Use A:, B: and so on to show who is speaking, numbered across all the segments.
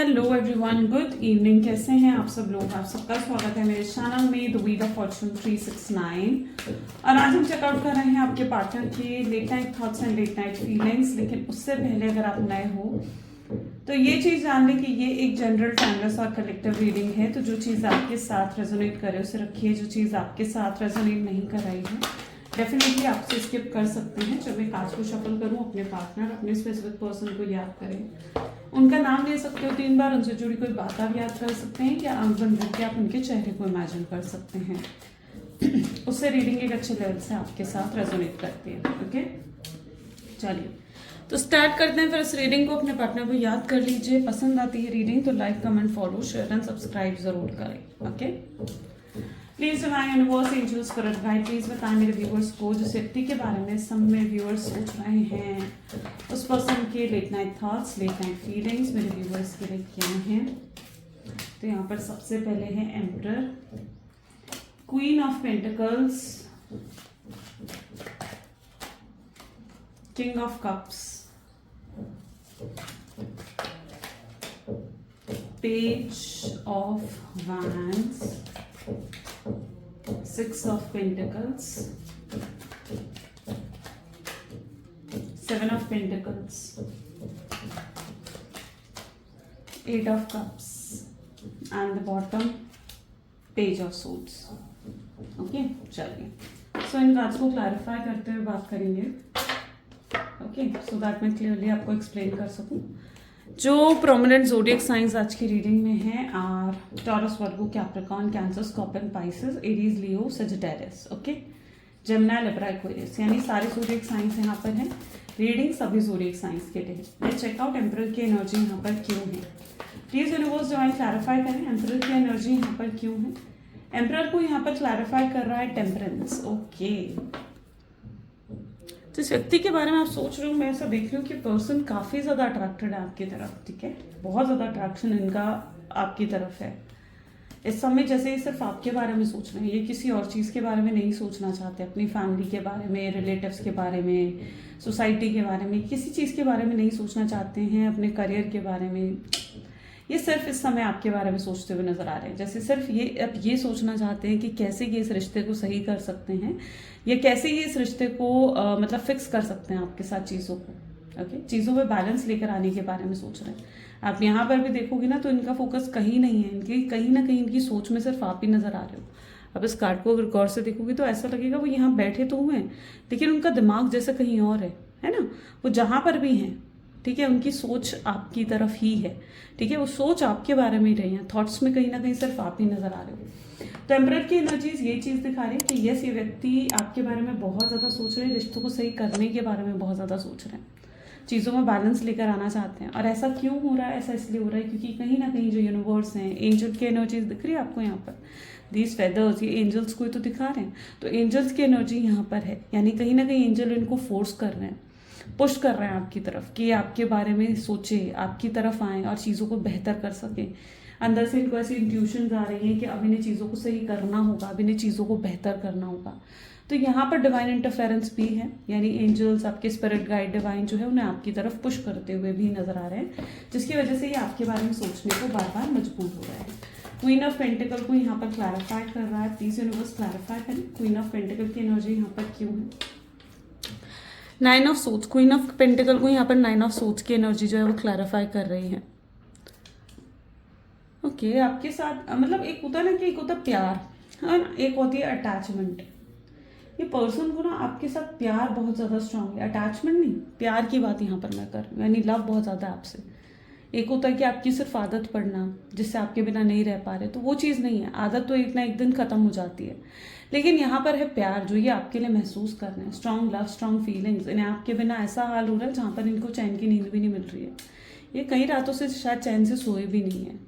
A: Hello everyone, good evening. कैसे हैं आप सब लोग? आप सबका स्वागत है मेरे चैनल में द व्हील ऑफ फॉर्चून 369। और आज हम चेकआउट कर रहे हैं आपके पार्टनर के late night thoughts and late night feelings. लेकिन उससे पहले अगर आप नए हो तो ये चीज़ जान लें कि ये एक जनरल टाइमलेस और कलेक्टिव रीडिंग है। तो जो चीज़ आपके साथ रेजोनेट करे उसे रखिए, जो चीज़ आपके साथ रेजोनेट नहीं कर रही है डेफिनेटली आपसे स्किप कर सकते हैं। जब मैं कांच को शफल करूं, अपने पार्टनर, अपने स्पेसिफिक पर्सन को याद करें, उनका नाम ले सकते हो 3 बार, उनसे जुड़ी कोई बात आप याद कर सकते हैं या आंख बंद करके आप उनके चेहरे को इमेजिन कर सकते हैं। उससे रीडिंग एक अच्छे लेवल से आपके साथ रेजोनेट करती है। ओके, चलिए तो स्टार्ट करते हैं। फिर इस रीडिंग को अपने पार्टनर को याद कर लीजिए। पसंद आती है रीडिंग तो like, comment, follow, share and subscribe जरूर करें। Okay, please divine universe angel spirit guide, please बताएं मेरे व्यूअर्स को जिस व्यक्ति के बारे में सब में व्यूअर्स सोच रहे हैं, उस पर्सन के late night thoughts, late night feelings मेरे व्यूअर्स के लिए क्या हैं। तो यहाँ पर सबसे पहले है emperor, queen of pentacles, king of cups, page of wands, 6 of Pentacles, 7 of Pentacles, 8 of Cups, and the bottom Page of Swords. Okay, चलिए सो इन कार्ड्स को क्लैरिफाई करते हुए बात करेंगे। ओके, सो दैट मैं क्लियरली आपको एक्सप्लेन कर सकूं। जो प्रोमिनेंट ज़ोडिएक साइंस आज की रीडिंग में है are Taurus, Virgo, Capricorn, Cancer, Scorpion, Pisces, Aries, Leo, Sagittarius. Okay, Gemini, Libra, Aquarius, यानी सारे ज़ोडिएक साइंस यहाँ पर हैं। रीडिंग सभी ज़ोडिएक साइंस के लिए। लेट्स चेक आउट एम्परर की एनर्जी यहाँ पर क्यों है। प्लीज यूनिवर्स डिवाइन क्लैरिफाई करें एम्परर की एनर्जी यहाँ पर क्यों है। एम्परर को यहाँ पर क्लैरिफाई कर रहा है टेम्परेंस। ओके, जिस व्यक्ति के बारे में आप सोच रहे हो, मैं ऐसा देख रही हूँ कि पर्सन काफ़ी ज़्यादा अट्रैक्टेड है आपकी तरफ। ठीक है, बहुत ज़्यादा अट्रैक्शन इनका आपकी तरफ है इस समय। जैसे ये सिर्फ आपके बारे में सोच रहे हैं, ये किसी और चीज़ के बारे में नहीं सोचना चाहते। अपनी फैमिली के बारे में, रिलेटिव्स के बारे में, सोसाइटी के बारे में, किसी चीज़ के बारे में नहीं सोचना चाहते हैं। अपने करियर के बारे में ये सिर्फ इस समय आपके बारे में सोचते हुए नजर आ रहे हैं। जैसे सिर्फ ये अब ये सोचना चाहते हैं कि कैसे ये इस रिश्ते को सही कर सकते हैं या कैसे ये इस रिश्ते को मतलब फिक्स कर सकते हैं आपके साथ चीज़ों को। ओके, चीज़ों में बैलेंस लेकर आने के बारे में सोच रहे हैं। आप यहाँ पर भी देखोगे ना तो इनका फोकस कहीं नहीं है, इनकी कहीं ना कहीं इनकी सोच में सिर्फ आप ही नजर आ रहे हो। अब इस कार्ड को अगर गौर से देखोगे तो ऐसा लगेगा वो यहाँ बैठे तो हुए हैं लेकिन उनका दिमाग जैसे कहीं और है ना। वो जहाँ पर भी हैं, ठीक है, उनकी सोच आपकी तरफ ही है। ठीक है, वो सोच आपके बारे में ही रही है। थॉट्स में कहीं ना कहीं सिर्फ आप ही नजर आ रहे हो। तो एम्परर की एनर्जीज ये चीज़ दिखा रही है कि यस, ये व्यक्ति आपके बारे में बहुत ज़्यादा सोच रहे हैं, रिश्तों को सही करने के बारे में बहुत ज़्यादा सोच रहे हैं, चीज़ों में बैलेंस लेकर आना चाहते हैं। और ऐसा क्यों हो रहा है? ऐसा इसलिए हो रहा है क्योंकि कहीं ना कहीं जो यूनिवर्स हैं, एंजल की एनर्जीज दिख रही है आपको यहाँ पर, दीज फेदर्स, ये एंजल्स को ही तो दिखा रहे हैं। तो एंजल्स की एनर्जी यहाँ पर है, यानी कहीं ना कहीं एंजल इनको फोर्स कर रहे हैं, पुश कर रहे हैं आपकी तरफ कि आपके बारे में सोचे, आपकी तरफ आए और चीज़ों को बेहतर कर सके। अंदर से इनको ऐसी इंट्यूशंस आ रही हैं कि अब इन्हें चीज़ों को सही करना होगा, अब इन्हें चीज़ों को बेहतर करना होगा। तो यहाँ पर डिवाइन इंटरफेरेंस भी है, यानी एंजल्स, आपके स्पिरिट गाइड, डिवाइन जो है उन्हें आपकी तरफ पुश करते हुए भी नजर आ रहे हैं, जिसकी वजह से ये आपके बारे में सोचने को बार बार मजबूर हो रहा है। क्वीन ऑफ पेंटिकल को यहाँ पर क्लैरिफाई कर रहा है। प्लीज यूनिवर्स क्लैरिफाई करें क्वीन ऑफ पेंटिकल की एनर्जी यहाँ पर क्यों है। 9 of swords, queen of pentacle को यहाँ पर 9 ऑफ सोर्ड्स की एनर्जी जो है वो क्लैरिफाई कर रही है। ओके, आपके साथ मतलब एक होता है ना कि एक होता है प्यार, है ना, एक होती है अटैचमेंट। ये पर्सन को ना आपके साथ प्यार बहुत ज़्यादा स्ट्रांग है, अटैचमेंट नहीं, प्यार की बात यहाँ पर मैं कर रही हूँ, यानी लव बहुत ज़्यादा है आपसे। एक होता है कि आपकी सिर्फ आदत पड़ना, जिससे आपके बिना नहीं रह पा रहे, तो वो चीज़ नहीं है। आदत तो एक ना एक दिन खत्म हो जाती है, लेकिन यहाँ पर है प्यार जो ये आपके लिए महसूस कर रहे हैं। स्ट्रॉन्ग लव, स्ट्रॉन्ग फीलिंग्स, इन्हें आपके बिना ऐसा हाल हो रहा है जहाँ पर इनको चैन की नींद भी नहीं मिल रही है। ये कई रातों से शायद चैन से सोए भी नहीं है,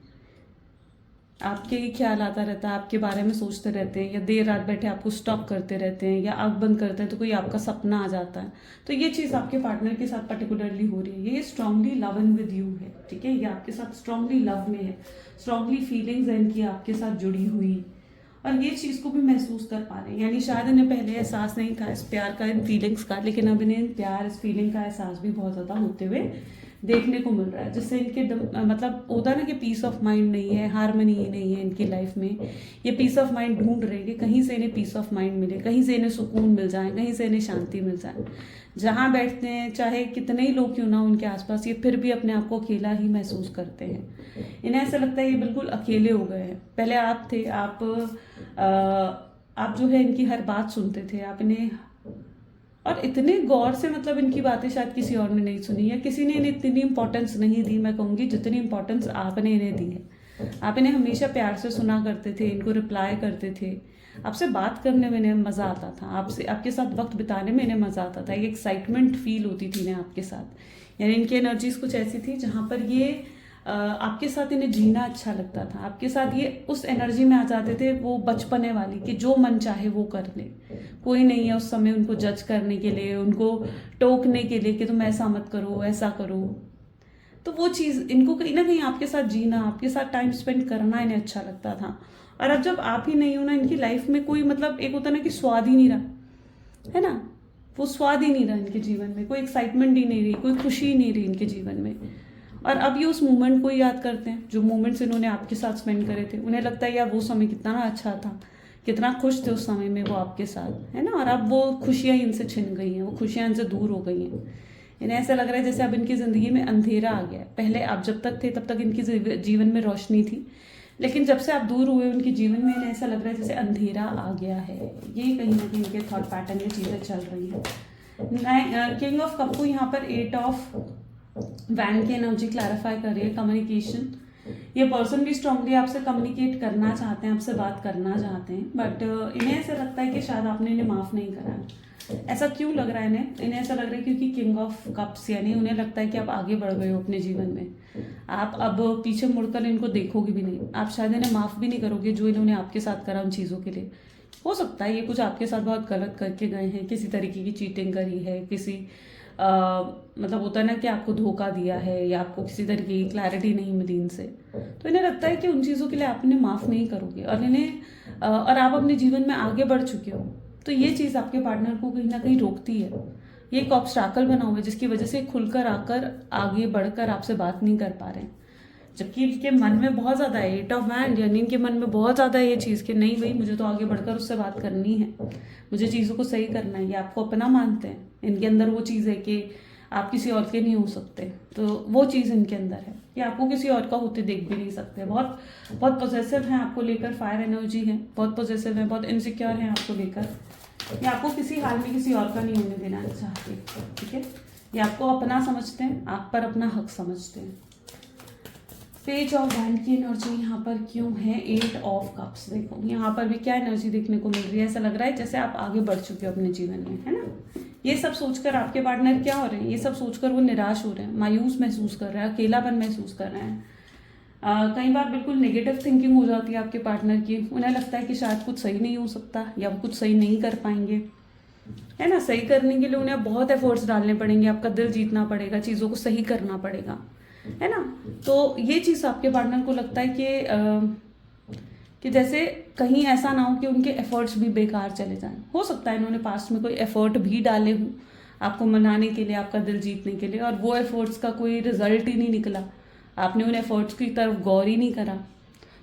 A: आपके ही ख्याल आता रहता है, आपके बारे में सोचते रहते हैं, या देर रात बैठे आपको स्टॉक करते रहते हैं, या आँख बंद करते हैं तो कोई आपका सपना आ जाता है। तो ये चीज़ आपके पार्टनर के साथ पर्टिकुलरली हो रही है। ये strongly love in with you है, ठीक है, ये आपके साथ स्ट्रांगली लव में है, स्ट्रांगली फीलिंग्स है इनकी आपके साथ जुड़ी हुई, और ये चीज़ को भी महसूस कर पा रहे हैं। यानी शायद इन्हें पहले एहसास नहीं था इस प्यार का, इन फीलिंग्स का, लेकिन अब इन्हें प्यार, इस फीलिंग का एहसास भी बहुत ज़्यादा होते हुए देखने को मिल रहा है, जिससे इनके मतलब होता ना कि पीस ऑफ माइंड नहीं है, हारमनी नहीं है इनकी लाइफ में। ये पीस ऑफ माइंड ढूंढ रहे हैं कि कहीं से इन्हें पीस ऑफ माइंड मिले, कहीं से इन्हें सुकून मिल जाए, कहीं से इन्हें शांति मिल जाए। जहाँ बैठते हैं चाहे कितने ही लोग क्यों ना उनके आसपास, ये फिर भी अपने आप को अकेला ही महसूस करते हैं। इन्हें ऐसा लगता है ये बिल्कुल अकेले हो गए हैं। पहले आप थे, आप जो है इनकी हर बात सुनते थे, आप इन्हें और इतने गौर से मतलब इनकी बातें शायद किसी और ने नहीं सुनी, या किसी ने इन्हें इतनी इंपॉर्टेंस नहीं दी, मैं कहूँगी जितनी इंपॉर्टेंस आपने इन्हें दी है। आप इन्हें हमेशा प्यार से सुना करते थे, इनको रिप्लाई करते थे, आपसे बात करने में इन्हें मज़ा आता था, आपके साथ वक्त बिताने में इन्हें मज़ा आता था, एक एक्साइटमेंट फील होती थी इन्हें आपके साथ। यानी इनकी एनर्जीज कुछ ऐसी थी जहाँ पर ये आपके साथ इन्हें जीना अच्छा लगता था, आपके साथ ये उस एनर्जी में आ जाते थे, वो बचपने वाली कि जो मन चाहे वो कर ले, कोई नहीं है उस समय उनको जज करने के लिए, उनको टोकने के लिए कि तुम ऐसा मत करो, ऐसा करो। तो वो चीज़ इनको कहीं ना कहीं आपके साथ जीना, आपके साथ टाइम स्पेंड करना इन्हें अच्छा लगता था। और अब जब आप ही नहीं हो ना, इनकी लाइफ में कोई मतलब एक होता ना कि स्वाद ही नहीं रहा है ना, वो स्वाद ही नहीं रहा इनके जीवन में, कोई एक्साइटमेंट ही नहीं रही, कोई खुशी ही नहीं रही इनके जीवन में। और अब ये उस मोमेंट को ही याद करते हैं जो मोमेंट्स इन्होंने आपके साथ स्पेंड करे थे। उन्हें लगता है यार वो समय कितना अच्छा था, कितना खुश थे उस समय में वो आपके साथ, है ना। और अब वो खुशियाँ इनसे छिन गई हैं, वो खुशियाँ इनसे दूर हो गई हैं। इन्हें ऐसा लग रहा है जैसे अब इनकी ज़िंदगी में अंधेरा आ गया है। पहले आप जब तक थे तब तक इनकी जीवन में रोशनी थी, लेकिन जब से आप दूर हुए उनके जीवन में इन्हें ऐसा लग रहा है जैसे अंधेरा आ गया है। ये कहीं ना कहीं इनके थॉट पैटर्न में चीज़ें चल रही हैं। किंग ऑफ कप को यहाँ पर 8 ऑफ वैंड की एनर्जी क्लैरिफाई कर रही है, कम्युनिकेशन। ये पर्सन भी स्ट्रांगली आपसे कम्युनिकेट करना चाहते हैं, आपसे बात करना चाहते हैं, बट इन्हें ऐसा लगता है कि शायद आपने इन्हें माफ़ नहीं करा है। ऐसा क्यों लग रहा है इन्हें ऐसा लग रहा है क्योंकि किंग ऑफ कप्स यानी उन्हें लगता है कि आप आगे बढ़ गए हो अपने जीवन में, आप अब पीछे मुड़कर इनको देखोगे भी नहीं, आप शायद इन्हें माफ़ भी नहीं करोगे जो इन्होंने आपके साथ करा उन चीज़ों के लिए। हो सकता है ये कुछ आपके साथ बहुत गलत करके गए हैं, किसी तरीके की चीटिंग करी है, किसी मतलब होता है ना कि आपको धोखा दिया है, या आपको किसी तरीके की क्लैरिटी नहीं मिली इनसे, तो इन्हें लगता है कि उन चीज़ों के लिए आप इन्हें माफ़ नहीं करोगे, और आप अपने जीवन में आगे बढ़ चुके हो। तो ये चीज़ आपके पार्टनर को कहीं ना कहीं रोकती है। ये एक ऑब्स्टैकल बना हुआ है जिसकी वजह से खुलकर आकर आगे बढ़कर आपसे बात नहीं कर पा रहे हैं, जबकि इनके मन में बहुत ज़्यादा है 8 ऑफ वैंड, यानी इनके मन में बहुत ज़्यादा ये चीज़ कि नहीं भाई मुझे तो आगे बढ़कर उससे बात करनी है, मुझे चीज़ों को सही करना है। ये आपको अपना मानते हैं, इनके अंदर वो चीज़ है कि आप किसी और के नहीं हो सकते, तो वो चीज़ इनके अंदर है कि आपको किसी और का होते देख भी नहीं सकते। बहुत बहुत पॉजिटिव हैं आपको लेकर, फायर एनर्जी है, बहुत पॉजिटिव है, बहुत इनसिक्योर हैं आपको लेकर। ये आपको किसी हाल में किसी और का नहीं होने देना चाहते, ठीक है। ये आपको अपना समझते हैं, आप पर अपना हक समझते हैं। पेज ऑफ वैंड की एनर्जी यहाँ पर क्यों है 8 ऑफ कप्स। देखो यहाँ पर भी क्या एनर्जी देखने को मिल रही है, ऐसा लग रहा है जैसे आप आगे बढ़ चुके हो अपने जीवन में, है ना। ये सब सोचकर आपके पार्टनर क्या हो रहे हैं, ये सब सोचकर वो निराश हो रहे हैं, मायूस महसूस कर रहे हैं, अकेलापन महसूस कर रहे हैं। कई बार बिल्कुल नेगेटिव थिंकिंग हो जाती है आपके पार्टनर की, उन्हें लगता है कि शायद कुछ सही नहीं हो सकता या वो कुछ सही नहीं कर पाएंगे, है ना। सही करने के लिए उन्हें बहुत एफर्ट्स डालने पड़ेंगे, आपका दिल जीतना पड़ेगा, चीज़ों को सही करना पड़ेगा, है ना। तो ये चीज़ आपके पार्टनर को लगता है कि जैसे कहीं ऐसा ना हो कि उनके एफर्ट्स भी बेकार चले जाएं। हो सकता है इन्होंने पास्ट में कोई एफर्ट भी डाले हों आपको मनाने के लिए, आपका दिल जीतने के लिए, और वो एफर्ट्स का कोई रिजल्ट ही नहीं निकला, आपने उन एफर्ट्स की तरफ गौर ही नहीं करा।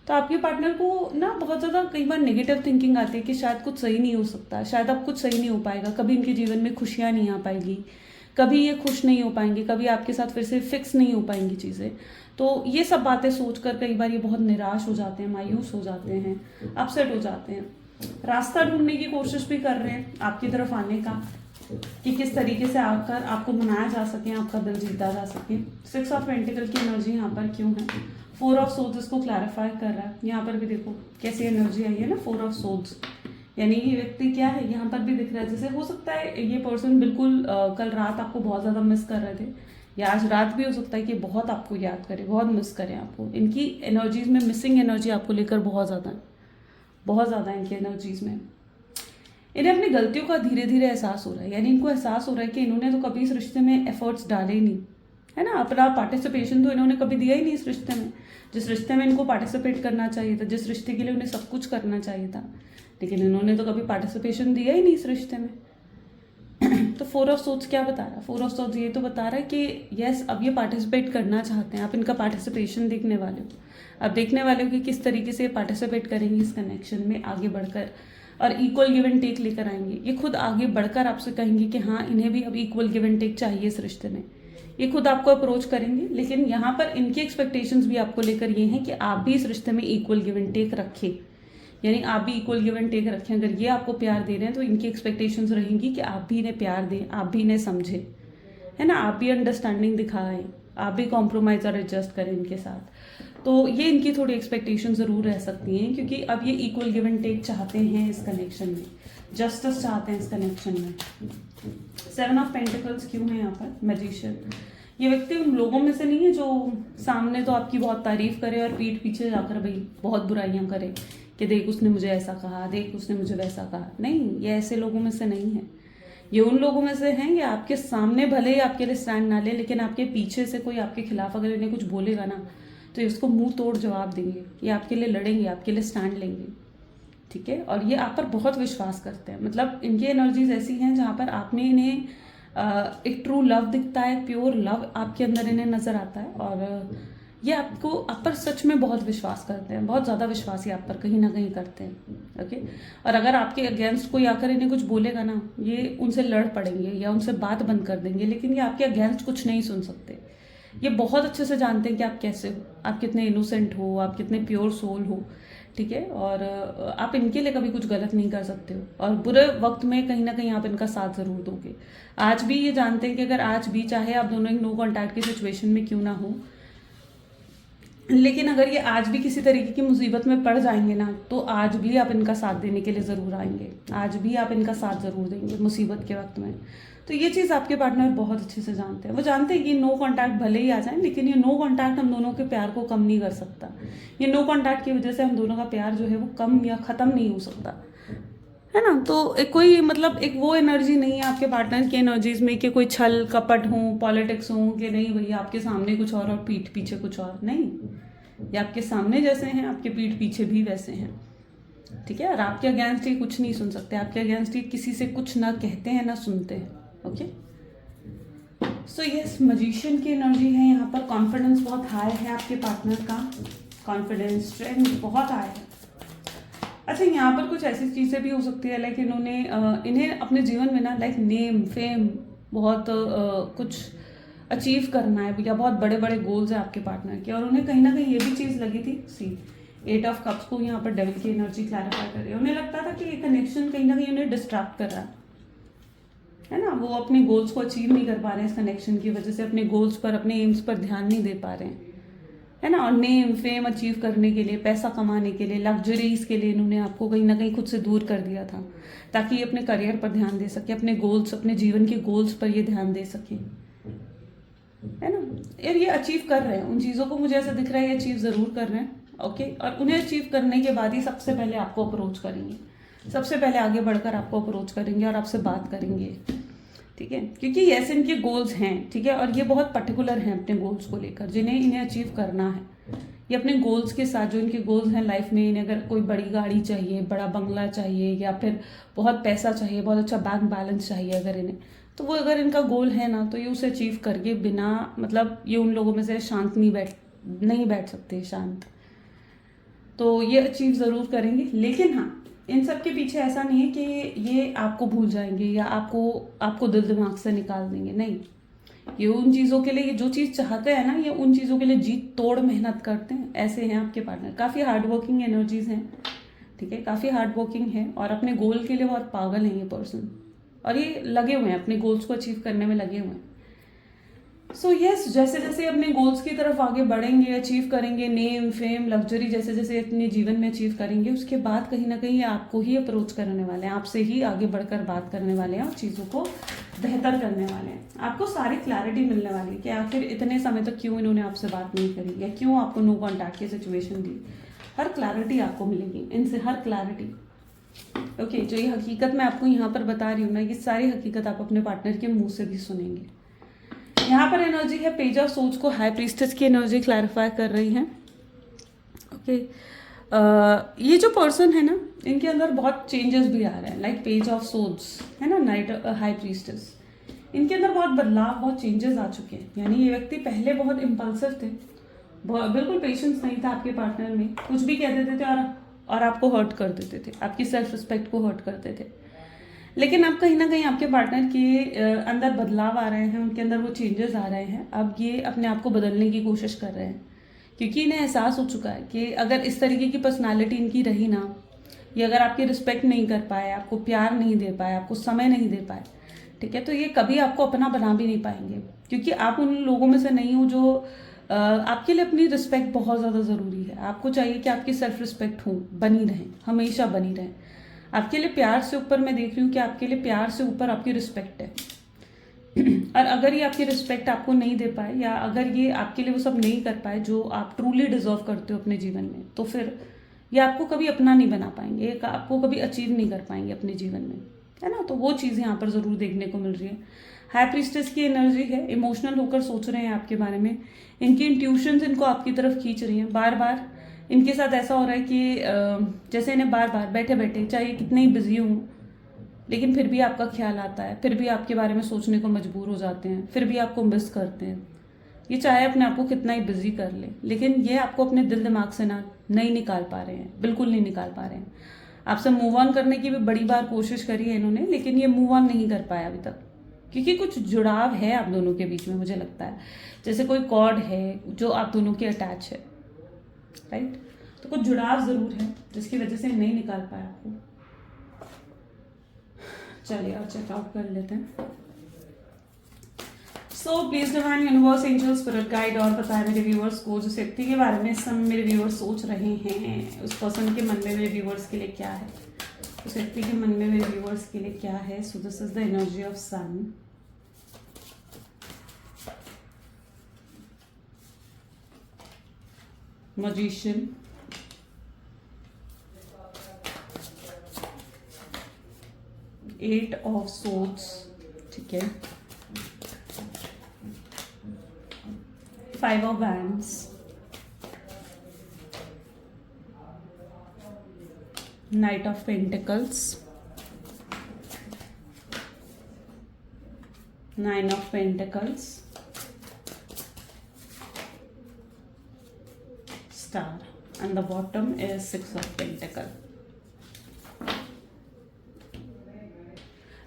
A: तो आपके पार्टनर को ना बहुत ज़्यादा कई बार नेगेटिव थिंकिंग आती है कि शायद कुछ सही नहीं हो सकता, शायद अब कुछ सही नहीं हो पाएगा, कभी इनके जीवन में खुशियाँ नहीं आ पाएगी, कभी ये खुश नहीं हो पाएंगे, कभी आपके साथ फिर से फिक्स नहीं हो पाएंगी चीज़ें। तो ये सब बातें सोचकर कई बार ये बहुत निराश हो जाते हैं, मायूस हो जाते हैं, अपसेट हो जाते हैं। रास्ता ढूंढने की कोशिश भी कर रहे हैं आपकी तरफ आने का, कि किस तरीके से आकर आपको मनाया जा सके, आपका दिल जीता जा सके। 6 ऑफ पेंटिकल की एनर्जी यहाँ पर क्यों है, 4 ऑफ सोल्स इसको क्लैरिफाई कर रहा है। यहाँ पर भी देखो कैसी एनर्जी आई है ना, 4 ऑफ सोल्स, यानी ये व्यक्ति क्या है यहाँ पर भी दिख रहा है जैसे हो सकता है ये पर्सन बिल्कुल कल रात आपको बहुत ज़्यादा मिस कर रहे थे, या आज रात भी हो सकता है कि बहुत आपको याद करें, बहुत मिस करें आपको। इनकी एनर्जीज में मिसिंग एनर्जी आपको लेकर बहुत ज़्यादा है इनकी एनर्जीज में। इन्हें अपनी गलतियों का धीरे धीरे एहसास हो रहा है, यानी इनको एहसास हो रहा है कि इन्होंने तो कभी इस रिश्ते में एफर्ट्स डाले ही नहीं, है ना। अपना पार्टिसिपेशन तो इन्होंने कभी दिया ही नहीं इस रिश्ते में, जिस रिश्ते में इनको पार्टिसिपेट करना चाहिए था, जिस रिश्ते के लिए उन्हें सब कुछ करना चाहिए था, लेकिन इन्होंने तो कभी पार्टिसिपेशन दिया ही नहीं इस रिश्ते में। तो 4 ऑफ सोर्ड्स क्या बता रहा है? 4 ऑफ सोर्ड्स ये तो बता रहा है कि यस, अब ये पार्टिसिपेट करना चाहते हैं, आप इनका पार्टिसिपेशन देखने वाले हो, अब देखने वाले हो कि किस तरीके से पार्टिसिपेट करेंगे इस कनेक्शन में आगे बढ़कर, और इक्वल गिव एंड टेक लेकर आएंगे। ये खुद आगे बढ़कर आपसे कहेंगे कि हाँ, इन्हें भी अब इक्वल गिव एंड टेक चाहिए इस रिश्ते में। ये खुद आपको अप्रोच करेंगे, लेकिन यहाँ पर इनकी एक्सपेक्टेशंस भी आपको लेकर ये हैं कि आप भी इस रिश्ते में इक्वल गिव एंड टेक रखें, यानी आप भी इक्वल गिव एंड टेक रखें। अगर ये आपको प्यार दे रहे हैं तो इनकी एक्सपेक्टेशंस रहेंगी कि आप भी इन्हें प्यार दें, आप भी इन्हें समझें, है ना, आप भी अंडरस्टैंडिंग दिखाएं, आप भी कॉम्प्रोमाइज़ और एडजस्ट करें इनके साथ। तो ये इनकी थोड़ी एक्सपेक्टेशन ज़रूर रह सकती हैं, क्योंकि अब ये इक्वल गिव एंड टेक चाहते हैं इस कनेक्शन में, जस्टिस चाहते हैं इस कनेक्शन में। 7 ऑफ पेंटिकल्स क्यों है यहाँ पर? मैजिशियन। ये व्यक्ति उन लोगों में से नहीं है जो सामने तो आपकी बहुत तारीफ करे और पीठ पीछे जाकर भाई बहुत बुराइयां करे कि देख उसने मुझे ऐसा कहा, देख उसने मुझे वैसा कहा। नहीं, ये ऐसे लोगों में से नहीं है। ये उन लोगों में से हैं, ये आपके सामने भले ही आपके लिए स्टैंड ना ले, लेकिन आपके पीछे से कोई आपके खिलाफ अगर इन्हें कुछ बोलेगा ना तो ये उसको मुंह तोड़ जवाब देंगे, ये आपके लिए लड़ेंगे, आपके लिए स्टैंड लेंगे, ठीक है। और ये आप पर बहुत विश्वास करते हैं, मतलब इनकी एनर्जीज ऐसी हैं जहाँ पर आपने इन्हें एक ट्रू लव दिखता है, प्योर लव आपके अंदर इन्हें नजर आता है, और ये आपको आप पर सच में बहुत विश्वास करते हैं, बहुत ज़्यादा विश्वास ही आप पर कहीं ना कहीं करते हैं, ओके। और अगर आपके अगेंस्ट कोई आकर इन्हें कुछ बोलेगा ना, ये उनसे लड़ पड़ेंगे या उनसे बात बंद कर देंगे, लेकिन ये आपके अगेंस्ट कुछ नहीं सुन सकते। ये बहुत अच्छे से जानते हैं कि आप कैसे हो, आप कितने इनोसेंट हो, आप कितने प्योर सोल हो, ठीक है। और आप इनके लिए कभी कुछ गलत नहीं कर सकते हो, और बुरे वक्त में कहीं ना कहीं आप इनका साथ ज़रूर दोगे। आज भी ये जानते हैं कि अगर आज भी, चाहे आप दोनों एक नो कॉन्टैक्ट की सिचुएशन में क्यों ना हो, लेकिन अगर ये आज भी किसी तरीके की मुसीबत में पड़ जाएंगे ना, तो आज भी आप इनका साथ देने के लिए ज़रूर आएंगे, आज भी आप इनका साथ ज़रूर देंगे मुसीबत के वक्त में। तो ये चीज़ आपके पार्टनर बहुत अच्छे से जानते हैं। वो जानते हैं कि नो कॉन्टैक्ट भले ही आ जाए, लेकिन ये नो कॉन्टैक्ट हम दोनों के प्यार को कम नहीं कर सकता। ये नो कॉन्टैक्ट की वजह से हम दोनों का प्यार जो है वो कम या ख़त्म नहीं हो सकता, है ना। तो एक कोई मतलब एक वो एनर्जी नहीं है आपके पार्टनर की एनर्जीज में कि कोई छल कपट हो, पॉलिटिक्स हो, कि नहीं भैया आपके सामने कुछ और पीठ पीछे कुछ और। नहीं, ये आपके सामने जैसे हैं आपके पीठ पीछे भी वैसे हैं, ठीक है। और आपके अगेंस्ट ही कुछ नहीं सुन सकते, आपके अगेंस्ट ही किसी से कुछ ना कहते हैं ना सुनते हैं, ओके। सो यस, मैजिशियन की एनर्जी है यहाँ पर। कॉन्फिडेंस बहुत हाई है आपके पार्टनर का, कॉन्फिडेंस स्ट्रेंथ बहुत हाई है। अच्छा, यहाँ पर कुछ ऐसी चीज़ें भी हो सकती है, लाइक इन्हें अपने जीवन में ना लाइक नेम फेम बहुत कुछ अचीव करना है, या बहुत बड़े बड़े गोल्स हैं आपके पार्टनर के, और उन्हें कहीं ना कहीं ये भी चीज़ लगी थी। सी 8 ऑफ कप्स को यहाँ पर डेविल की एनर्जी क्लैरिफाई कर रही है। उन्हें लगता था कि ये कनेक्शन कहीं ना कहीं उन्हें डिस्ट्रैक्ट कर रहा है ना, वो अपने गोल्स को अचीव नहीं कर पा रहे हैं इस कनेक्शन की वजह से, अपने गोल्स पर, अपने एम्स पर ध्यान नहीं दे पा रहे हैं, है ना। और नेम फेम अचीव करने के लिए, पैसा कमाने के लिए, लग्जरीज के लिए इन्होंने आपको कहीं ना कहीं खुद से दूर कर दिया था, ताकि ये अपने करियर पर ध्यान दे सके, अपने गोल्स, अपने जीवन के गोल्स पर ये ध्यान दे सके, है ना। यार ये अचीव कर रहे हैं उन चीज़ों को, मुझे ऐसा दिख रहा है ये अचीव ज़रूर कर रहे हैं, ओके। और उन्हें अचीव करने के बाद ही सबसे पहले आपको अप्रोच करेंगे, सबसे पहले आगे बढ़कर आपको अप्रोच करेंगे और आपसे बात करेंगे, ठीक है। क्योंकि ऐसे इनके गोल्स हैं, ठीक है, और ये बहुत पर्टिकुलर हैं अपने गोल्स को लेकर, जिन्हें इन्हें अचीव करना है। ये अपने गोल्स के साथ, जो इनके गोल्स हैं लाइफ में, इन्हें अगर कोई बड़ी गाड़ी चाहिए, बड़ा बंगला चाहिए, या फिर बहुत पैसा चाहिए, बहुत अच्छा बैंक बैलेंस चाहिए अगर इन्हें, तो वो अगर इनका गोल है ना, तो ये उसे अचीव करके बिना, मतलब ये उन लोगों में से शांत नहीं बैठ सकते शांत, तो ये अचीव ज़रूर करेंगे। लेकिन हाँ, इन सब के पीछे ऐसा नहीं है कि ये आपको भूल जाएंगे या आपको दिल दिमाग से निकाल देंगे, नहीं। ये उन चीज़ों के लिए, ये जो चीज़ चाहते हैं ना, ये उन चीज़ों के लिए जी तोड़ मेहनत करते हैं। ऐसे हैं आपके पार्टनर, काफ़ी हार्ड वर्किंग एनर्जीज हैं, ठीक है, काफ़ी हार्ड वर्किंग है, और अपने गोल के लिए बहुत पागल हैं ये पर्सन, और ये लगे हुए हैं अपने गोल्स को अचीव करने में लगे हुए हैं। सो यस, जैसे जैसे अपने गोल्स की तरफ आगे बढ़ेंगे, अचीव करेंगे, नेम फेम लग्जरी जैसे जैसे अपने जीवन में अचीव करेंगे, उसके बाद कहीं ना कहीं आपको ही अप्रोच करने वाले हैं, आपसे ही आगे बढ़कर बात करने वाले हैं, और चीज़ों को बेहतर करने वाले हैं। आपको सारी क्लैरिटी मिलने वाली है कि आखिर इतने समय तक क्यों इन्होंने आपसे बात नहीं करी, या क्यों आपको नो कॉन्टैक्ट की सिचुएशन दी। हर क्लैरिटी आपको मिलेगी इनसे, हर क्लैरिटी, ओके। जो ये हकीकत मैं आपको यहाँ पर बता रही हूँ ना, ये सारी हकीकत आप अपने पार्टनर के मुंह से भी सुनेंगे। यहाँ पर एनर्जी है पेज ऑफ सोर्ड्स को हाई प्रीस्टेस की एनर्जी क्लैरिफाई कर रही है, ओके। ये जो पर्सन है ना, इनके अंदर बहुत चेंजेस भी आ रहे हैं, लाइक पेज ऑफ सोर्ड्स है ना, नाइट हाई प्रीस्टेस, इनके अंदर बहुत बदलाव, बहुत चेंजेस आ चुके हैं। यानी ये व्यक्ति पहले बहुत इम्पल्सिव थे, बिल्कुल पेशेंस नहीं था आपके पार्टनर में, कुछ भी कह देते थे और आपको हर्ट कर देते थे, आपकी सेल्फ रिस्पेक्ट को हर्ट करते थे। लेकिन अब कहीं ना कहीं आपके पार्टनर के अंदर बदलाव आ रहे हैं, उनके अंदर वो चेंजेस आ रहे हैं। अब ये अपने आप को बदलने की कोशिश कर रहे हैं, क्योंकि इन्हें एहसास हो चुका है कि अगर इस तरीके की पर्सनालिटी इनकी रही ना, ये अगर आपकी रिस्पेक्ट नहीं कर पाए, आपको प्यार नहीं दे पाए, आपको समय नहीं दे पाए, ठीक है, तो ये कभी आपको अपना बना भी नहीं पाएंगे। क्योंकि आप उन लोगों में से नहीं हो जो आपके लिए अपनी रिस्पेक्ट बहुत ज़्यादा ज़रूरी है। आपको चाहिए कि आपकी सेल्फ रिस्पेक्ट हो, बनी रहे, हमेशा बनी रहे। आपके लिए प्यार से ऊपर मैं देख रही हूँ कि आपके लिए प्यार से ऊपर आपकी रिस्पेक्ट है। और अगर ये आपकी रिस्पेक्ट आपको नहीं दे पाए, या अगर ये आपके लिए वो सब नहीं कर पाए जो आप ट्रूली डिजर्व करते हो अपने जीवन में, तो फिर ये आपको कभी अपना नहीं बना पाएंगे, आपको कभी अचीव नहीं कर पाएंगे अपने जीवन में, है ना। तो वो चीज़ यहाँ पर ज़रूर देखने को मिल रही है। हाई प्रीस्टेस की एनर्जी है, इमोशनल होकर सोच रहे हैं आपके बारे में, इनकी इंट्यूशंस इनको आपकी तरफ खींच रही हैं। बार बार इनके साथ ऐसा हो रहा है कि जैसे इन्हें बार बार बैठे बैठे, चाहे कितने ही बिजी हों, लेकिन फिर भी आपका ख्याल आता है, फिर भी आपके बारे में सोचने को मजबूर हो जाते हैं, फिर भी आपको मिस करते हैं। ये चाहे अपने आप को कितना ही बिजी कर ले, लेकिन ये आपको अपने दिल दिमाग से ना नहीं निकाल पा रहे हैं, बिल्कुल नहीं निकाल पा रहे हैं। आपसे मूव ऑन करने की भी बड़ी बार कोशिश करी है इन्होंने, लेकिन ये मूव ऑन नहीं कर पाया अभी तक, क्योंकि कुछ जुड़ाव है आप दोनों के बीच में। मुझे लगता है जैसे कोई कॉर्ड है जो आप दोनों के अटैच है, राइट। तो कुछ जुड़ाव जरूर है जिसकी वजह से नहीं निकाल पाया आपको। चलिए और चेकआउट कर लेते हैं। So please divine universe, angels, spirit guide और बताए मेरे व्यूअर्स को जिस व्यक्ति के बारे में इस समय मेरे व्यूअर्स सोच रहे हैं, उस पर्सन के मन में मेरे व्यूअर्स के लिए क्या है, उस व्यक्ति के मन में मेरे व्यूअर्स के लिए क्या है। So this is the energy of sun, magician, eight of swords, ठीक है, five of wands, knight of pentacles, nine of pentacles, star, and the bottom is six of pentacle।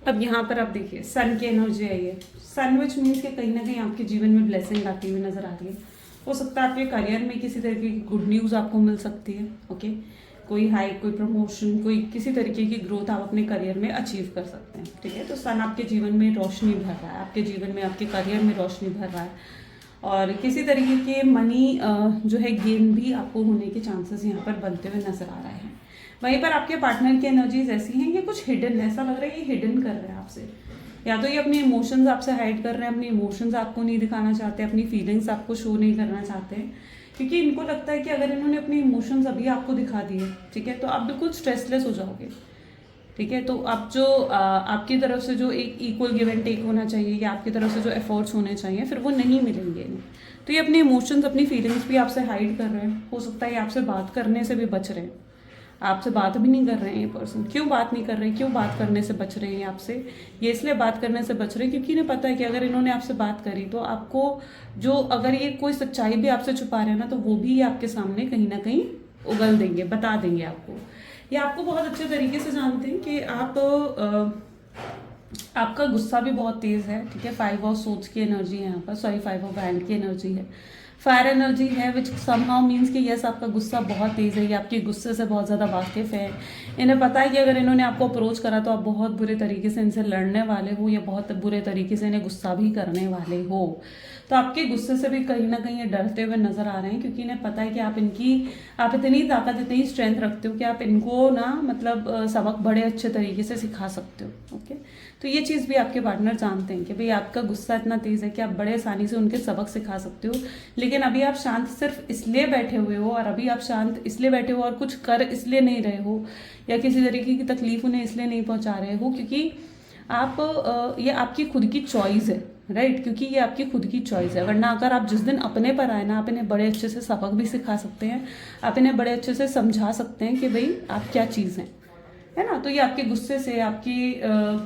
A: अब यहाँ पर आप देखिए सन की एनर्जी आई है। सन विच मीन्स कि कहीं ना कहीं आपके जीवन में ब्लेसिंग आती हुई नजर आ रही है। हो सकता है आपके करियर में किसी तरीके की गुड न्यूज़ आपको मिल सकती है, ओके, कोई हाइक, कोई प्रमोशन, कोई किसी तरीके की ग्रोथ आप अपने करियर में अचीव कर सकते हैं, ठीक है। तो सन आपके जीवन में रोशनी भर रहा है, आपके जीवन में, आपके करियर में रोशनी भर रहा है, और किसी तरीके के मनी जो है गेन भी आपको होने के चांसेस यहाँ पर बनते हुए नजर आ रहे हैं। वहीं पर आपके पार्टनर की एनर्जीज ऐसी हैं, ये कुछ हिडन, ऐसा लग रहा है ये हिडन कर रहे हैं आपसे, या तो ये अपने इमोशंस आपसे हाइड कर रहे हैं, अपने इमोशंस आपको नहीं दिखाना चाहते, अपनी फीलिंग्स आपको शो नहीं करना चाहते हैं, क्योंकि इनको लगता है कि अगर इन्होंने अपने इमोशंस अभी आपको दिखा दिए, ठीक है, तो आप बिल्कुल स्ट्रेसलेस हो जाओगे, ठीक है। तो आप जो आपकी तरफ से जो एक इक्वल गिव एंड टेक होना चाहिए, या आपकी तरफ से जो एफर्ट्स होने चाहिए, फिर वो नहीं मिलेंगे इन्हें। तो ये अपने इमोशंस, अपनी फीलिंग्स भी आपसे हाइड कर रहे हैं। हो सकता है ये आपसे बात करने से भी बच रहे हैं, आपसे बात भी नहीं कर रहे हैं ये पर्सन। क्यों बात नहीं कर रहे हैं, क्यों बात करने से बच रहे हैं आपसे? ये इसलिए बात करने से बच रहे हैं क्योंकि इन्हें पता है कि अगर इन्होंने आपसे बात करी तो आपको जो, अगर ये कोई सच्चाई भी आपसे छुपा रहे हैं ना, तो वो भी आपके सामने कहीं ना कहीं उगल देंगे, बता देंगे आपको। ये आपको बहुत अच्छे तरीके से जानते हैं कि आपका गुस्सा भी बहुत तेज है, ठीक है। फाइव ऑफ सोर्ड्स की एनर्जी है यहाँ पर, सॉरी, फाइव ऑफ हैंड की एनर्जी है, फायर एनर्जी है, विच समहाउ मीन्स कि यस आपका गुस्सा बहुत तेज है, ये आपके गुस्से से बहुत ज़्यादा वाकिफ है। इन्हें पता है कि अगर इन्होंने आपको अप्रोच करा तो आप बहुत बुरे तरीके से इनसे लड़ने वाले हो, या बहुत बुरे तरीके से इन्हें गुस्सा भी करने वाले हो। तो आपके गुस्से से भी कहीं ना कहीं ये डरते हुए नजर आ रहे हैं, क्योंकि इन्हें पता है कि आप इतनी ताकत, इतनी स्ट्रेंथ रखते हो कि आप इनको ना, मतलब सबक बड़े अच्छे तरीके से सिखा सकते हो, ओके। तो ये चीज़ भी आपके पार्टनर जानते हैं कि भाई आपका गुस्सा इतना तेज़ है कि आप बड़े आसानी से उनके सबक सिखा सकते हो। लेकिन अभी आप शांत सिर्फ इसलिए बैठे हुए हो, और अभी आप शांत इसलिए बैठे हो और कुछ कर इसलिए नहीं रहे हो, या किसी तरीके की तकलीफ उन्हें इसलिए नहीं पहुंचा रहे हो क्योंकि ये आपकी खुद की चॉइस है, राइट, क्योंकि ये आपकी खुद की चॉइस है। वरना अगर आप जिस दिन अपने पर आए ना, आप इन्हें बड़े अच्छे से सबक भी सिखा सकते हैं, आप इन्हें बड़े अच्छे से समझा सकते हैं कि भाई आप क्या चीज़ हैं, है ना। तो ये आपके गुस्से से, आपकी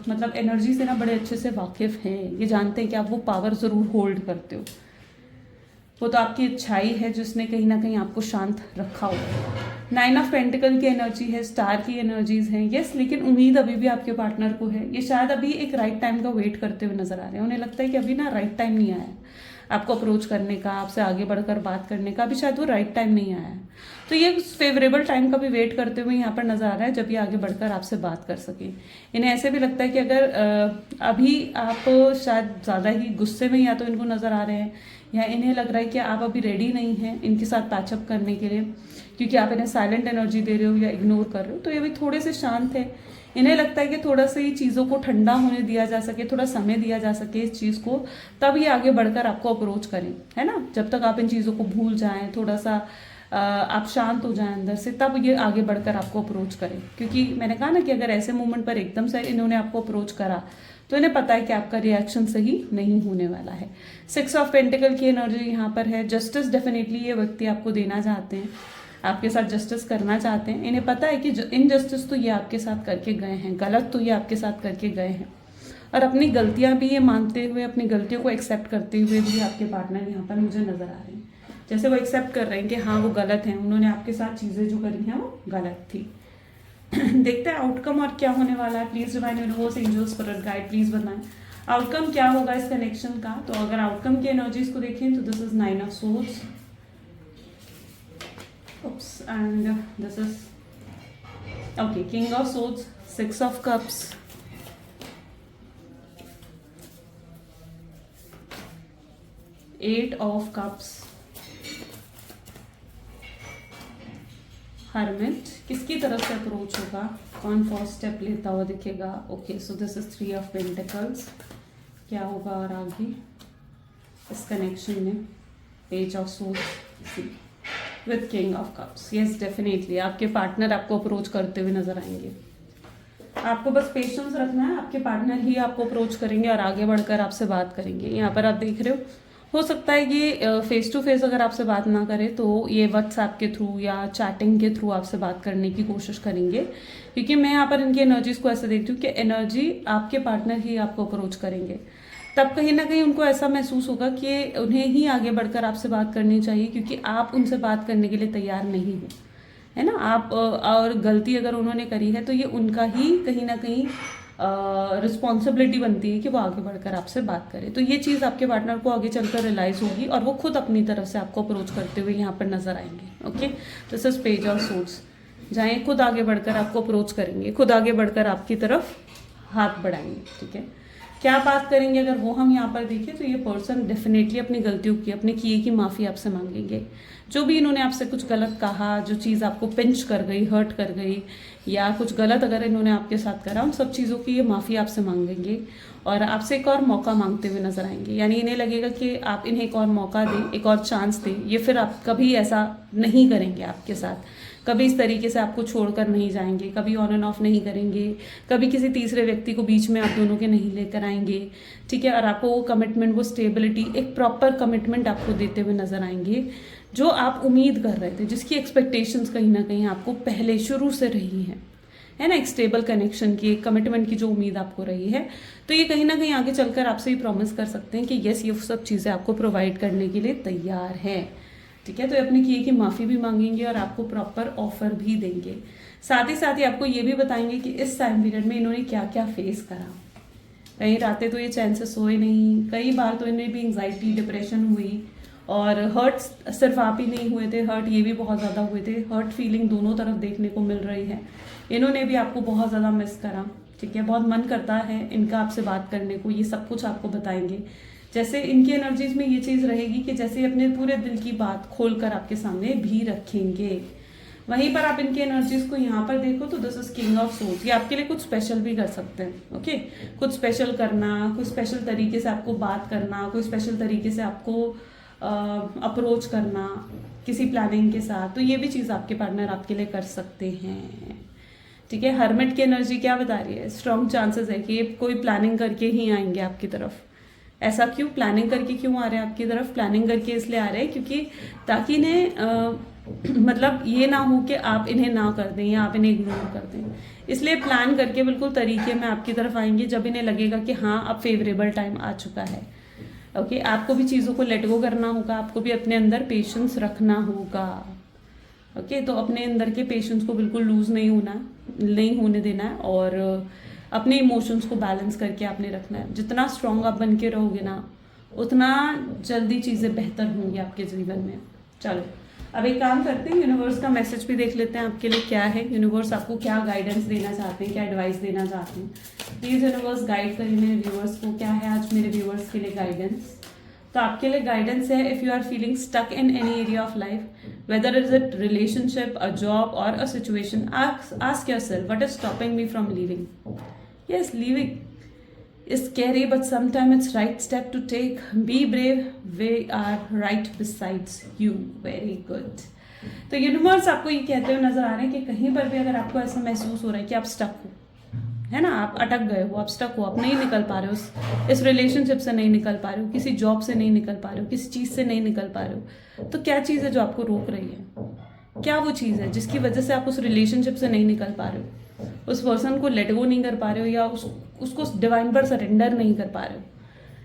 A: मतलब एनर्जी से ना बड़े अच्छे से वाकिफ हैं, ये जानते हैं कि आप वो पावर ज़रूर होल्ड करते हो। वो तो आपकी अच्छाई है जिसने कहीं ना कहीं आपको शांत रखा हुआ है। 9 ऑफ पेंटिकल की एनर्जी है, स्टार की एनर्जीज हैं, यस, लेकिन उम्मीद अभी भी आपके पार्टनर को है। ये शायद अभी एक राइट टाइम का वेट करते हुए नजर आ रहे हैं। उन्हें लगता है कि अभी ना राइट टाइम नहीं आया है आपको अप्रोच करने का, आपसे आगे बढ़कर बात करने का, अभी शायद वो राइट टाइम नहीं आया है। तो ये फेवरेबल टाइम का भी वेट करते हुए यहाँ पर नजर आ रहा है, जब ये आगे बढ़कर आपसे बात कर सके। इन्हें ऐसे भी लगता है कि अगर अभी आप शायद ज़्यादा ही गुस्से में या तो इनको नजर आ रहे हैं, या इन्हें लग रहा है कि आप अभी रेडी नहीं हैं इनके साथ पैचअप करने के लिए, क्योंकि आप इन्हें साइलेंट एनर्जी दे रहे हो या इग्नोर कर रहे हो। तो ये भी थोड़े से शांत है। इन्हें लगता है कि थोड़ा सा ही चीज़ों को ठंडा होने दिया जा सके, थोड़ा समय दिया जा सके इस चीज़ को, तब ये आगे बढ़कर आपको अप्रोच करें, है ना। जब तक आप इन चीज़ों को भूल जाएं, थोड़ा सा आप शांत हो जाएं अंदर से, तब ये आगे बढ़कर आपको अप्रोच करें। क्योंकि मैंने कहा ना कि अगर ऐसे मोमेंट पर एकदम से इन्होंने आपको अप्रोच करा तो इन्हें पता है कि आपका रिएक्शन सही नहीं होने वाला है। 6 ऑफ पेंटिकल की एनर्जी यहाँ पर है। जस्टिस डेफिनेटली ये व्यक्ति आपको देना चाहते हैं, आपके साथ जस्टिस करना चाहते हैं। इन्हें पता है कि इनजस्टिस तो ये आपके साथ करके गए हैं, गलत तो ये आपके साथ करके गए हैं, और अपनी गलतियां भी ये मानते हुए, अपनी गलतियों को एक्सेप्ट करते हुए भी आपके पार्टनर यहाँ पर मुझे नजर आ रहे हैं। जैसे वो एक्सेप्ट कर रहे हैं कि हाँ वो गलत हैं, उन्होंने आपके साथ चीज़ें जो करी हैं वो गलत थी। देखते हैं आउटकम और क्या होने वाला है। Please divine universe, angels, spirit guide, please बताएं आउटकम क्या होगा इस कनेक्शन का। तो अगर आउटकम की एनर्जीज को देखें तो this is 9 of swords, and this is okay king of swords, 6 of cups, eight of cups, hermit. किसकी तरफ से अप्रोच होगा, कौन फर्स्ट स्टेप लेता हुआ दिखेगा। Okay, so this is 3 of pentacles. क्या होगा और आगे इस कनेक्शन में, page of swords with king of cups. Yes, definitely आपके पार्टनर आपको अप्रोच करते हुए नजर आएंगे। आपको बस पेशेंस रखना है, आपके पार्टनर ही आपको अप्रोच करेंगे और आगे बढ़कर आपसे बात करेंगे। यहाँ पर आप देख रहे हो सकता है कि फेस टू फेस अगर आपसे बात ना करें तो ये व्हाट्सएप के थ्रू या चैटिंग के थ्रू आपसे बात करने की कोशिश करेंगे, क्योंकि मैं यहाँ पर इनकी एनर्जीज को ऐसे देखती हूँ कि एनर्जी आपके पार्टनर ही आपको अप्रोच करेंगे। तब कहीं ना कहीं उनको ऐसा महसूस होगा कि उन्हें ही आगे बढ़कर आपसे बात करनी चाहिए, क्योंकि आप उनसे बात करने के लिए तैयार नहीं हो, है ना। आप और गलती अगर उन्होंने करी है तो ये उनका ही कहीं ना कहीं रिस्पॉन्सिबिलिटी बनती है कि वो आगे बढ़कर आपसे बात करे। तो ये चीज़ आपके पार्टनर को आगे चलकर रियलाइज होगी और वो खुद अपनी तरफ से आपको अप्रोच करते हुए यहाँ पर नजर आएंगे। Okay, this is page of swords, जहाँ खुद आगे बढ़कर आपको अप्रोच करेंगे, खुद आगे बढ़कर आपकी तरफ हाथ बढ़ाएंगे। ठीक है, क्या बात करेंगे अगर वो हम यहाँ पर देखें तो ये पर्सन डेफिनेटली अपनी गलतियों की, अपने किए की माफ़ी आपसे मांगेंगे। जो भी इन्होंने आपसे कुछ गलत कहा, जो चीज़ आपको पिंच कर गई, हर्ट कर गई, या कुछ गलत अगर इन्होंने आपके साथ करा, उन सब चीज़ों की ये माफ़ी आपसे मांगेंगे और आपसे एक और मौका मांगते हुए नजर आएंगे। यानी इन्हें लगेगा कि आप इन्हें एक और मौका दें, एक और चांस दें। ये फिर आप कभी ऐसा नहीं करेंगे आपके साथ, कभी इस तरीके से आपको छोड़कर नहीं जाएंगे, कभी ऑन एंड ऑफ नहीं करेंगे, कभी किसी तीसरे व्यक्ति को बीच में आप दोनों के नहीं लेकर आएंगे। ठीक है, और आपको वो कमिटमेंट, वो स्टेबिलिटी, एक प्रॉपर कमिटमेंट आपको देते हुए नजर आएंगे जो आप उम्मीद कर रहे थे, जिसकी एक्सपेक्टेशंस कहीं ना कहीं आपको पहले शुरू से रही है ना। एक स्टेबल कनेक्शन की, एक कमिटमेंट की जो उम्मीद आपको रही है, तो ये कहीं ना कहीं आगे चलकर आपसे ही प्रॉमिस कर सकते हैं कि यस, ये सब चीज़ें आपको प्रोवाइड करने के लिए तैयार है। ठीक है, तो अपने किए की माफ़ी भी मांगेंगे और आपको प्रॉपर ऑफर भी देंगे। साथ ही आपको ये भी बताएंगे कि इस टाइम पीरियड में इन्होंने क्या क्या फेस करा। कई रातें तो ये चैन से सोए नहीं, कई बार तो इन्हें भी एंग्जाइटी, डिप्रेशन हुई, और हर्ट सिर्फ आप ही नहीं हुए थे, हर्ट ये भी बहुत ज़्यादा हुए थे। हर्ट फीलिंग दोनों तरफ देखने को मिल रही है। इन्होंने भी आपको बहुत ज़्यादा मिस करा। ठीक है, बहुत मन करता है इनका आपसे बात करने को, ये सब कुछ आपको बताएंगे। जैसे इनकी एनर्जीज में ये चीज़ रहेगी कि जैसे अपने पूरे दिल की बात खोलकर आपके सामने भी रखेंगे। वहीं पर आप इनकी एनर्जीज को यहाँ पर देखो तो this is king of swords. ये आपके लिए कुछ स्पेशल भी कर सकते हैं। ओके, कुछ स्पेशल करना, कुछ स्पेशल तरीके से आपको बात करना, कोई स्पेशल तरीके से आपको अप्रोच करना किसी प्लानिंग के साथ, तो ये भी चीज़ आपके पार्टनर आपके लिए कर सकते हैं। ठीक है, हर्मिट की एनर्जी क्या बता रही है, स्ट्रॉन्ग चांसेस है कि ये कोई प्लानिंग करके ही आएंगे आपकी तरफ, ऐसा क्यों, प्लानिंग करके क्यों आ रहे हैं आपकी तरफ? प्लानिंग करके इसलिए आ रहे हैं क्योंकि ताकि इन्हें मतलब ये ना हो कि आप इन्हें ना कर दें या आप इन्हें इग्नोर कर दें, इसलिए प्लान करके बिल्कुल तरीके में आपकी तरफ आएंगे जब इन्हें लगेगा कि हाँ अब फेवरेबल टाइम आ चुका है। ओके, आपको भी चीज़ों को लेट गो करना होगा, आपको भी अपने अंदर पेशेंस रखना होगा। ओके, तो अपने अंदर के पेशेंस को बिल्कुल लूज नहीं होने देना है और अपने इमोशंस को बैलेंस करके आपने रखना है। जितना स्ट्रांग आप बन के रहोगे ना, उतना जल्दी चीज़ें बेहतर होंगी आपके जीवन में। चलो अब एक काम करते हैं, यूनिवर्स का मैसेज भी देख लेते हैं आपके लिए क्या है। यूनिवर्स आपको क्या गाइडेंस देना चाहते हैं, क्या एडवाइस देना चाहते हैं। प्लीज़ यूनिवर्स गाइड करिए मेरे व्यूअर्स को, क्या है आज मेरे व्यूअर्स के लिए गाइडेंस। तो आपके लिए गाइडेंस है, if you are feeling stuck in any area of life, whether is it relationship, a job और a situation, ask yourself what is stopping me from leaving. Yes, leaving is scary, but sometimes it's right step to take. Be brave. We are right besides you. Very good. तो universe आपको ये कहते हुए नजर आ रहे हैं कि कहीं पर भी अगर आपको ऐसा महसूस हो रहा है कि आप स्टक हो, है ना, आप अटक गए हो, आप स्टक हो, आप नहीं निकल पा रहे हो, इस रिलेशनशिप से नहीं निकल पा रहे हो, किसी जॉब से नहीं निकल पा रहे हो, किसी चीज़ से नहीं निकल पा रहे हो, तो क्या चीज़ है जो आपको रोक रही है? क्या वो चीज़ है जिसकी वजह से आप उस रिलेशनशिप से नहीं निकल पा रहे हो, उस पर्सन को लेट गो नहीं कर पा रहे हो, या उसको डिवाइन पर सरेंडर नहीं कर पा रहे हो,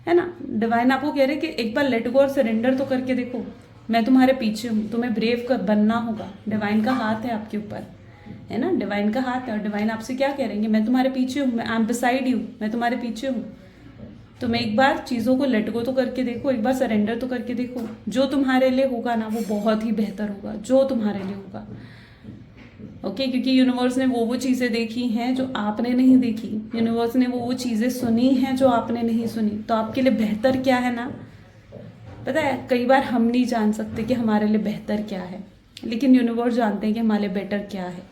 A: है ना? डिवाइन आपको कह रहे हैं कि एक बार लेट गो और सरेंडर तो करके देखो, मैं तुम्हारे पीछे हूँ, तुम्हें ब्रेव बनना होगा। डिवाइन का हाथ है आपके ऊपर, है ना, डिवाइन का हाथ है। और डिवाइन आपसे क्या कह रहे हैं? मैं तुम्हारे पीछे हूँ, आई एम बिसाइड यू, मैं तुम्हारे पीछे हूँ। तो मैं एक बार चीज़ों को लेट गो तो करके देखो, एक बार सरेंडर तो करके देखो। जो तुम्हारे लिए होगा ना वो बहुत ही बेहतर होगा, जो तुम्हारे लिए होगा। ओके, क्योंकि यूनिवर्स ने वो चीज़ें देखी हैं जो आपने नहीं देखी, यूनिवर्स ने वो चीज़ें सुनी हैं जो आपने नहीं सुनी। तो आपके लिए बेहतर क्या है ना, पता है, कई बार हम नहीं जान सकते कि हमारे लिए बेहतर क्या है, लेकिन यूनिवर्स जानते हैं कि हमारे लिए बेटर क्या है।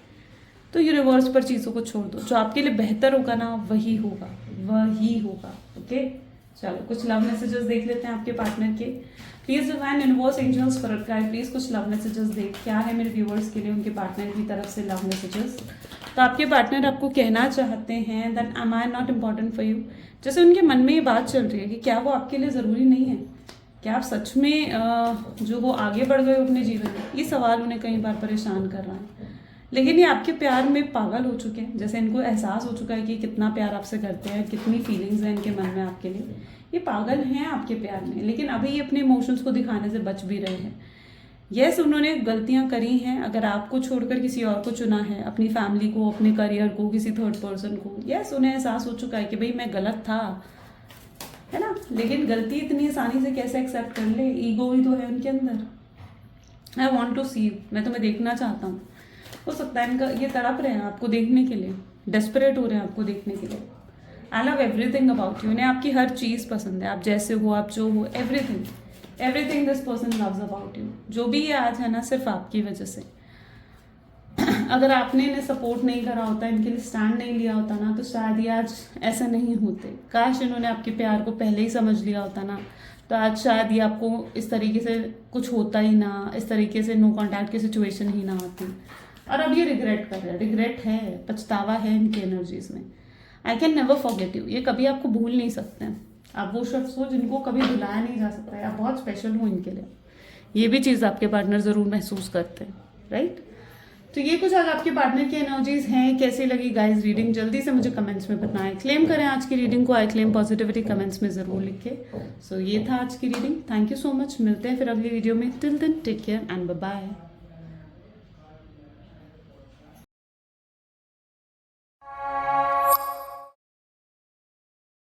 A: तो यूनिवर्स पर चीज़ों को छोड़ दो, जो आपके लिए बेहतर होगा ना वही होगा, वही होगा। ओके, चलो कुछ लव मैसेजेस देख लेते हैं आपके पार्टनर के। Please divine universe angels for guide, please कुछ लव मैसेजेस देख, क्या है मेरे व्यूअर्स के लिए उनके पार्टनर की तरफ से लव मैसेजेस। तो आपके पार्टनर आपको कहना चाहते हैं that am I not important for you. जैसे उनके मन में ये बात चल रही है कि क्या वो आपके लिए ज़रूरी नहीं है, क्या आप सच में जो वो आगे बढ़ गए अपने जीवन में। ये सवाल उन्हें कई बार परेशान कर रहा है, लेकिन ये आपके प्यार में पागल हो चुके हैं। जैसे इनको एहसास हो चुका है कि कितना प्यार आपसे करते हैं, कितनी फीलिंग्स हैं इनके मन में आपके लिए। ये पागल हैं आपके प्यार में, लेकिन अभी ये अपने इमोशंस को दिखाने से बच भी रहे हैं। यस, उन्होंने गलतियां करी हैं, अगर आपको छोड़कर किसी और को चुना है, अपनी फैमिली को, अपने करियर को, किसी थर्ड पर्सन को। यस, उन्हें एहसास हो चुका है कि भाई मैं गलत था, है ना, लेकिन गलती इतनी आसानी से कैसे एक्सेप्ट कर ले? ईगो भी तो है उनके अंदर। आई वॉन्ट टू सी, मैं तुम्हें देखना चाहता हूँ। हो सकता है इनका ये तड़प रहे हैं आपको देखने के लिए, डेस्परेट हो रहे हैं आपको देखने के लिए। I love everything about you, इन्हें आपकी हर चीज़ पसंद है, आप जैसे हो, आप जो हो, everything this person loves about you. जो भी ये आज है ना, सिर्फ आपकी वजह से। अगर आपने इन्हें सपोर्ट नहीं करा होता, इनके लिए स्टैंड नहीं लिया होता ना, तो शायद ये आज ऐसे नहीं होते। काश इन्होंने आपके प्यार को पहले ही समझ लिया होता ना, तो आज शायद ये आपको इस तरीके से कुछ होता ही ना, इस तरीके से नो कॉन्टैक्ट की सिचुएशन ही ना होती। और अब ये रिग्रेट कर रहे हैं, रिग्रेट है, पछतावा है इनकी एनर्जीज में। I can never forget you, ये कभी आपको भूल नहीं सकते हैं। आप वो शख्स हो जिनको कभी भुलाया नहीं जा सकता है, आप बहुत स्पेशल हो इनके लिए। ये भी चीज़ आपके पार्टनर ज़रूर महसूस करते हैं, राइट? तो ये कुछ आज आपके पार्टनर की एनर्जीज हैं। कैसी लगी गाइस रीडिंग, जल्दी से मुझे कमेंट्स में बताएं। क्लेम करें आज की रीडिंग को, आई क्लेम पॉजिटिविटी, कमेंट्स में ज़रूर लिखें। सो ये था आज की रीडिंग। थैंक यू सो मच, मिलते हैं फिर अगली वीडियो में। Till then take care and bye bye.